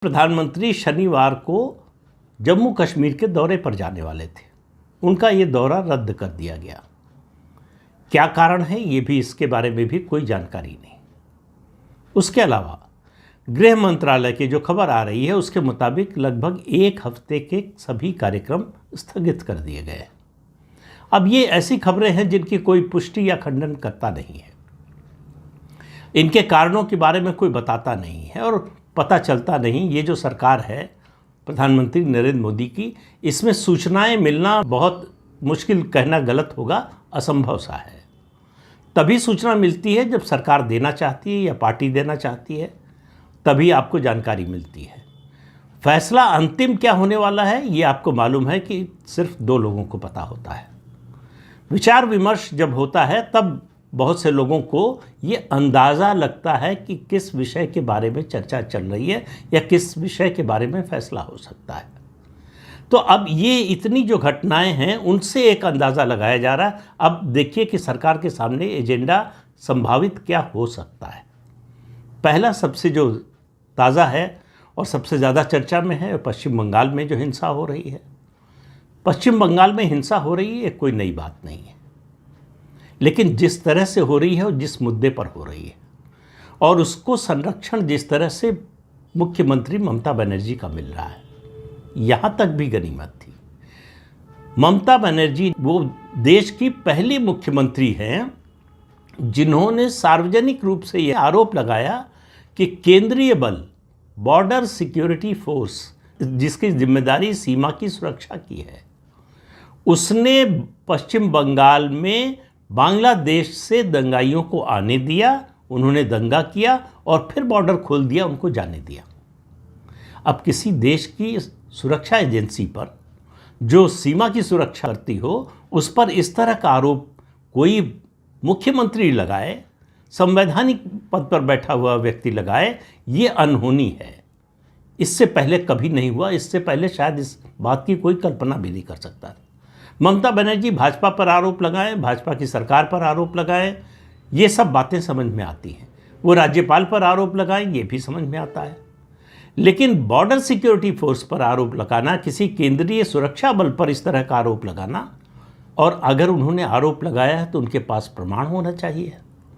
प्रधानमंत्री शनिवार को जम्मू कश्मीर के दौरे पर जाने वाले थे। उनका ये दौरा रद्द कर दिया गया। क्या कारण है ये भी, इसके बारे में भी कोई जानकारी नहीं। उसके अलावा गृह मंत्रालय की जो खबर आ रही है उसके मुताबिक लगभग एक हफ्ते के सभी कार्यक्रम स्थगित कर दिए गए। अब ये ऐसी खबरें हैं जिनकी कोई पुष्टि या खंडन करता नहीं है। इनके कारणों के बारे में कोई बताता नहीं है और पता चलता नहीं। ये जो सरकार है प्रधानमंत्री नरेंद्र मोदी की, इसमें सूचनाएं मिलना बहुत मुश्किल, कहना गलत होगा, असंभव सा है। तभी सूचना मिलती है जब सरकार देना चाहती है या पार्टी देना चाहती है, तभी आपको जानकारी मिलती है। फैसला अंतिम क्या होने वाला है ये आपको मालूम है कि सिर्फ 2 लोगों को पता होता है। विचार विमर्श जब होता है तब बहुत से लोगों को ये अंदाज़ा लगता है कि किस विषय के बारे में चर्चा चल रही है या किस विषय के बारे में फैसला हो सकता है। तो अब ये इतनी जो घटनाएं हैं उनसे एक अंदाज़ा लगाया जा रहा है। अब देखिए कि सरकार के सामने एजेंडा संभावित क्या हो सकता है। पहला सबसे जो ताज़ा है और सबसे ज़्यादा चर्चा में है, पश्चिम बंगाल में जो हिंसा हो रही है। पश्चिम बंगाल में हिंसा हो रही है, कोई नई बात नहीं है, लेकिन जिस तरह से हो रही है और जिस मुद्दे पर हो रही है और उसको संरक्षण जिस तरह से मुख्यमंत्री ममता बनर्जी का मिल रहा है, यहाँ तक भी गनीमत थी। ममता बनर्जी वो देश की पहली मुख्यमंत्री हैं जिन्होंने सार्वजनिक रूप से ये आरोप लगाया कि केंद्रीय बल, बॉर्डर सिक्योरिटी फोर्स, जिसकी जिम्मेदारी सीमा की सुरक्षा की है, उसने पश्चिम बंगाल में बांग्लादेश से दंगाइयों को आने दिया, उन्होंने दंगा किया और फिर बॉर्डर खोल दिया, उनको जाने दिया। अब किसी देश की सुरक्षा एजेंसी पर जो सीमा की सुरक्षा करती हो उस पर इस तरह का आरोप कोई मुख्यमंत्री लगाए, संवैधानिक पद पर बैठा हुआ व्यक्ति लगाए, ये अनहोनी है। इससे पहले कभी नहीं हुआ। इससे पहले शायद इस बात की कोई कल्पना भी नहीं कर सकता था। ममता बनर्जी भाजपा पर आरोप लगाएं, भाजपा की सरकार पर आरोप लगाएं, ये सब बातें समझ में आती हैं। वो राज्यपाल पर आरोप लगाएं, ये भी समझ में आता है। लेकिन बॉर्डर सिक्योरिटी फोर्स पर आरोप लगाना, किसी केंद्रीय सुरक्षा बल पर इस तरह का आरोप लगाना, और अगर उन्होंने आरोप लगाया है तो उनके पास प्रमाण होना चाहिए।